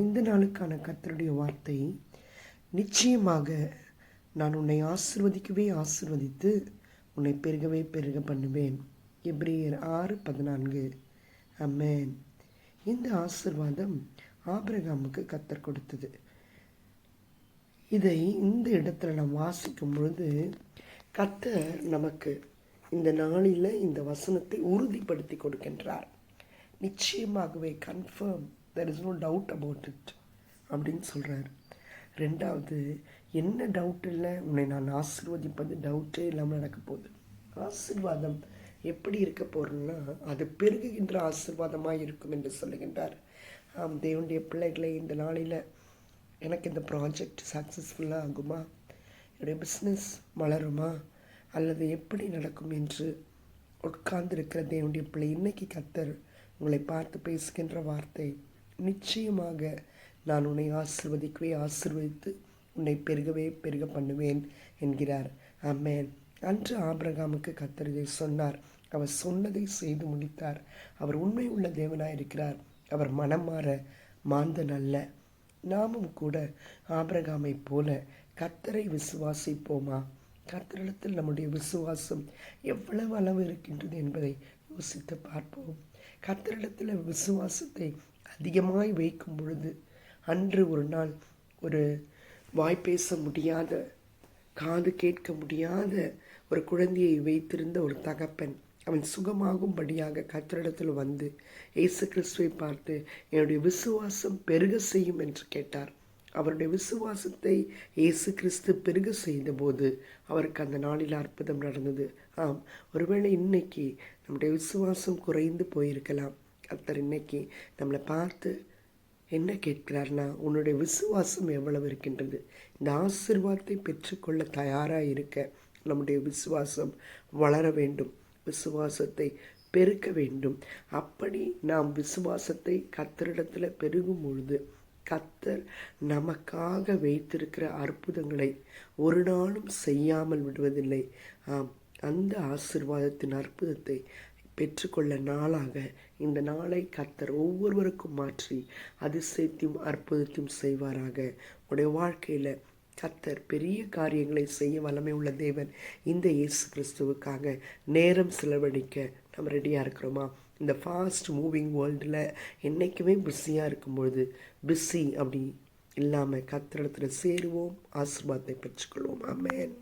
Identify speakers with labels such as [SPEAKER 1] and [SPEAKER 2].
[SPEAKER 1] இந்த நாளுக்கான கர்த்தருடைய வார்த்தை, நிச்சயமாக நான் உன்னை ஆசீர்வதிக்கவே ஆசீர்வதித்து உன்னை பெருகவே பெருக பண்ணுவேன். எபிரேயர் 6:14. ஆமென். இந்த ஆசீர்வாதம் ஆபிரகாமுக்கு கர்த்தர் கொடுத்தது. இதை இந்த இடத்துல நாம் வாசிக்கும் பொழுது கர்த்தர் நமக்கு இந்த நாளில் இந்த வசனத்தை உறுதிப்படுத்தி கொடுக்கின்றார். நிச்சயமாகவே confirm, there is no doubt about it அப்படின்னு சொல்கிறார். ரெண்டாவது, என்ன டவுட் இல்லை, உன்னை நான் ஆசீர்வதிப்பது டவுட்டே இல்லாமல் நடக்க போகுது. ஆசீர்வாதம் எப்படி இருக்க போகிறோம்னா, அது பெருகுகின்ற ஆசீர்வாதமாக இருக்கும் என்று சொல்லுகின்றார். தேவனுடைய பிள்ளைகளை, இந்த நாளில் எனக்கு இந்த ப்ராஜெக்ட் சக்ஸஸ்ஃபுல்லாக ஆகுமா, என்னுடைய பிஸ்னஸ் வளருமா, அல்லது எப்படி நடக்கும் என்று உட்கார்ந்திருக்கிற தேவனுடைய பிள்ளை, இன்னைக்கு கர்த்தர் உங்களை பார்த்து பேசுகின்ற வார்த்தை, நிச்சயமாக நான் உன்னை ஆசீர்வதிக்கவே ஆசீர்வதித்து உன்னை பெருகவே பெருக பண்ணுவேன் என்கிறார். ஆமென். அன்று ஆபிரகாமுக்கு கர்த்தர் இதை சொன்னார். அவர் சொன்னதை செய்து முடித்தார். அவர் உண்மை உள்ள தேவனாய் இருக்கிறார். அவர் மனம் மாற மாந்தன் அல்ல. நாமும் கூட ஆபிரகாமை போல கர்த்தரை விசுவாசிப்போமா? கர்த்தரிடத்தில் நம்முடைய விசுவாசம் எவ்வளவு அளவு இருக்கின்றது என்பதை யோசித்து பார்ப்போம். கர்த்தரிடத்தில் விசுவாசத்தை அதிகமாய் வைக்கும் பொழுது, அன்று ஒரு நாள் ஒரு வாய் பேச முடியாத, காது கேட்க முடியாத ஒரு குழந்தையை வைத்திருந்த ஒரு தகப்பன், அவன் சுகமாகும்படியாக கர்த்தரிடத்தில் வந்து இயேசு கிறிஸ்துவை பார்த்து, என்னுடைய விசுவாசம் பெருக செய்யும் என்று கேட்டார். அவருடைய விசுவாசத்தை இயேசு கிறிஸ்து பெருக செய்தபோது அவருக்கு அந்த நாளில் அற்புதம் நடந்தது. ஒருவேளை இன்னைக்கு நம்முடைய விசுவாசம் குறைந்து போயிருக்கலாம். கர்த்தர் இன்னைக்கு நம்மளை பார்த்து என்ன கேட்கிறார்னா, உன்னுடைய விசுவாசம் எவ்வளவு இருக்கின்றது? இந்த ஆசீர்வாதத்தை பெற்றுக்கொள்ள தயாராக இருக்க நம்முடைய விசுவாசம் வளர வேண்டும், விசுவாசத்தை பெருக்க வேண்டும். அப்படி நாம் விசுவாசத்தை கர்த்தரிடத்தில் பெருகும் பொழுது கர்த்தர் நமக்காக வைத்திருக்கிற அற்புதங்களை ஒரு நாளும் செய்யாமல் விடுவதில்லை. அந்த ஆசீர்வாதத்தின் அற்புதத்தை பெற்றுக்கொள்ள நாளாக இந்த நாளை கர்த்தர் ஒவ்வொருவருக்கும் மாற்றி அதிசயத்தையும் அற்புதத்தையும் செய்வாராக. உடைய வாழ்க்கையில் கர்த்தர் பெரிய காரியங்களை செய்ய வல்லமை உள்ள தேவன். இந்த இயேசு கிறிஸ்துவுக்காக நேரம் செலவழிக்க நம்ம ரெடியாக இருக்கிறோமா? இந்த ஃபாஸ்ட் மூவிங் வேர்ல்டில் என்றைக்குமே பிஸியாக இருக்கும்பொழுது பிஸி அப்படி இல்லாமல் கர்த்தரிடத்தில் சேருவோம், ஆசீர்வாதத்தை பெற்றுக்கொள்வோம். ஆமென்.